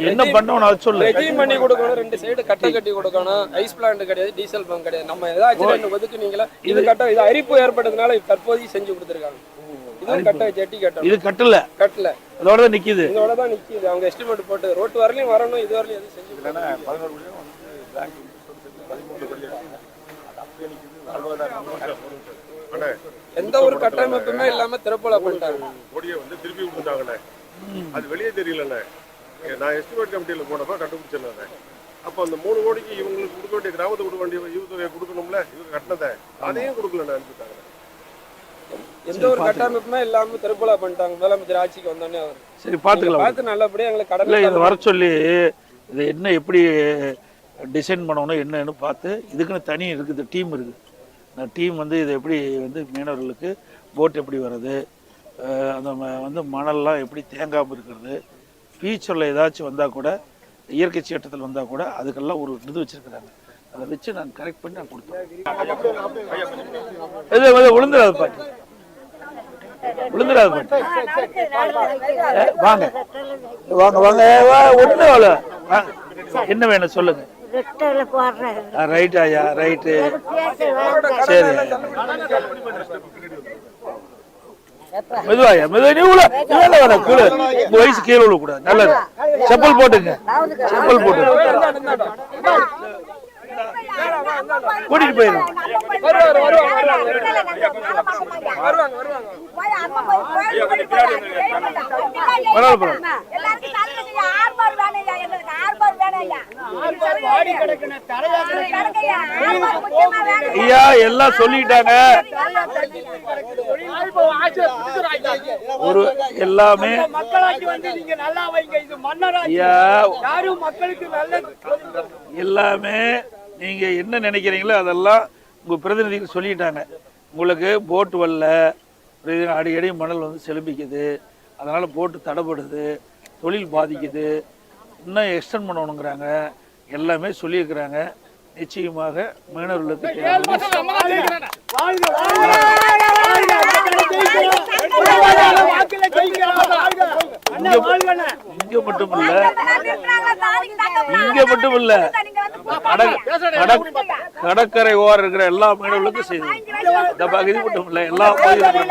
என்ன பண்ணணும் அது சொல்லு. ரெஜிம் பண்ணி கொடுக்கணும், 2 சைடு கட்டை கட்டி கொடுக்கணும், ஐஸ் பிளான்ட் கிடையாது, டீசல் பங்க் கிடையாது. நம்ம ஏதாச்சும் ஒதுக்குனீங்களா? இது கட்ட இது அரிப்பு ஏற்பட்டதுனால தற்போதைக்கு செஞ்சு கொடுத்துருக்காங்க. இது கட்டை ஜெட்டி கட்டணும். இது கட்டல அதோட தான் நிக்குது. இதோட தான் நிக்குது. அவங்க எஸ்டிமேட் போட்டு ரோட் வரலையும் வரணும், இது வரலையும் எதுவும் செஞ்சு கொடுக்கல. 11 கோடி வந்து பேங்க் 13 கோடி அப்படியே நிக்குது. எந்த ஒரு கட்டமைப்புமே இல்லாம திறப்போல பண்ணிட்டாங்க. கோடியை வந்து திருப்பி கொடுத்தாங்கண்ணே, அது வெளியே தெரியலண்ணே. நான் எஸ்டிமேட் கமிட்டியில் போனப்போ கண்டுபிடிச்சிருந்தேன். அப்போ அந்த 3 கோடிக்கு இவங்களுக்கு கொடுக்க வேண்டிய கிராமத்துக்கு கொடுக்க வேண்டிய ஈவுத்தொகையை கொடுக்கணும்ல, இவங்க கட்டினதை அதையும் கொடுக்கலண்ணே, அனுப்பிட்டாங்க. எந்த ஒரு கட்டமைப்புமே இல்லாம திறப்போல பண்ணிட்டாங்க. முதலமைச்சர் ஆட்சிக்கு வந்தோடனே அவர் சரி பாத்துக்கலாம், பார்த்து நல்லபடியா எங்களுக்கு கடல்ல இதை வர சொல்லி இது என்ன எப்படி டிசைன் பண்ணணும் என்னன்னு பார்த்து இதுக்குன்னு தனி இருக்குது, டீம் இருக்குது. அந்த டீம் வந்து இதை எப்படி வந்து மீனவர்களுக்கு போட் எப்படி வர்றது, அந்த வந்து மணல்லாம் எப்படி தேங்காமல் இருக்கிறது, ஃபியூச்சரில் ஏதாச்சும் வந்தால் கூட இயற்கை சீற்றத்தில் வந்தால் கூட அதுக்கெல்லாம் ஒரு இது வச்சுருக்குறாங்க. அதை வச்சு நான் கரெக்ட் பண்ணி நான் கொடுத்தேன். இது விழுந்துடாது பாட்டு, விழுந்துடாது பாட்டு. வாங்க வாங்க வாங்க ஒன்று அவ்வளோ என்ன வேணும் சொல்லுங்க. ரைட் ஐயா, ரைட்டு, சரி மெதுவாயா மெதுவா, நீ உள்ள வேணாம் கீழே, உங்க வயசு கீழே உள்ள கூடாது. நல்லது, செப்பல் போட்டுங்க, செப்பல் போட்டு கூட்டிட்டு போயிடும். ஐயா எல்லாம் சொல்லிட்டாங்க, ஒரு எல்லாமே எல்லாமே நீங்க என்ன நினைக்கிறீங்களோ அதெல்லாம் உங்க பிரதிநிதிகள் சொல்லிட்டாங்க. உங்களுக்கு போட்டு வரல, அடிக்கடி மணல் வந்து செலும்பிக்குது, அதனால போட்டு தடைப்படுது, தொழில் பாதிக்குது, இன்னும் எக்ஸ்டெண்ட் பண்ணணுங்கிறாங்க, எல்லாமே சொல்லியிருக்கிறாங்க. நிச்சயமாக மீனவர்களுக்கு இங்க மட்டும் இல்ல கடற்கரை ஓரம் இருக்கிற எல்லா மீனவர்களுக்கும் செய்து இந்த பகுதி மட்டும் இல்ல எல்லா பகுதியும்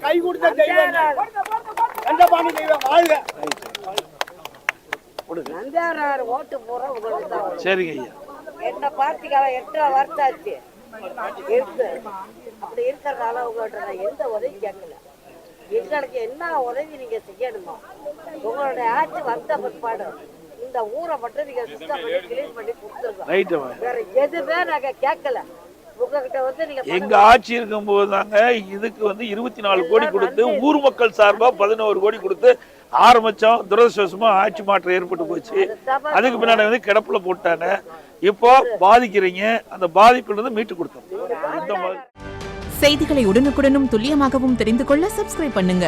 கை கொடுத்த தெய்வம் சரிங்க ஐயா. என்ன பார்ட்டிக்காக 8 வருஷம் ஆச்சு இருக்கு. அப்படி இருக்கிறதுனால உங்கள்கிட்ட எந்த உதவி கேட்கல. எங்களுக்கு என்ன உதவி நீங்க செய்யணுமோ உங்களுடைய ஆட்சி வந்த பிற்பாடு இந்த ஊரை மட்டும் நீங்க சுத்தம் பண்ணி கிளீன் பண்ணி கொடுத்துருக்கோம். வேற எதுவுமே நாங்க கேட்கல. உங்ககிட்ட வந்து நீங்க எங்க ஆட்சி இருக்கும் போது தாங்க இதுக்கு வந்து 24 கோடி கொடுத்து ஊர் மக்கள் சார்பா 11 கோடி கொடுத்து ஆரம்பிச்சோம். துரதிருஷ்டவசமா ஆட்சி மாற்றம் ஏற்பட்டு போச்சு. அதுக்கு பின்னாடி வந்து கிடப்புல போட்டாங்க. இப்போ பாதிக்கிறீங்க, அந்த பாதிப்பிலிருந்து மீட்டு கொடுத்தோம். செய்திகளை உடனுக்குடனும் துல்லியமாகவும் தெரிந்து கொள்ள சப்ஸ்கிரைப் பண்ணுங்க.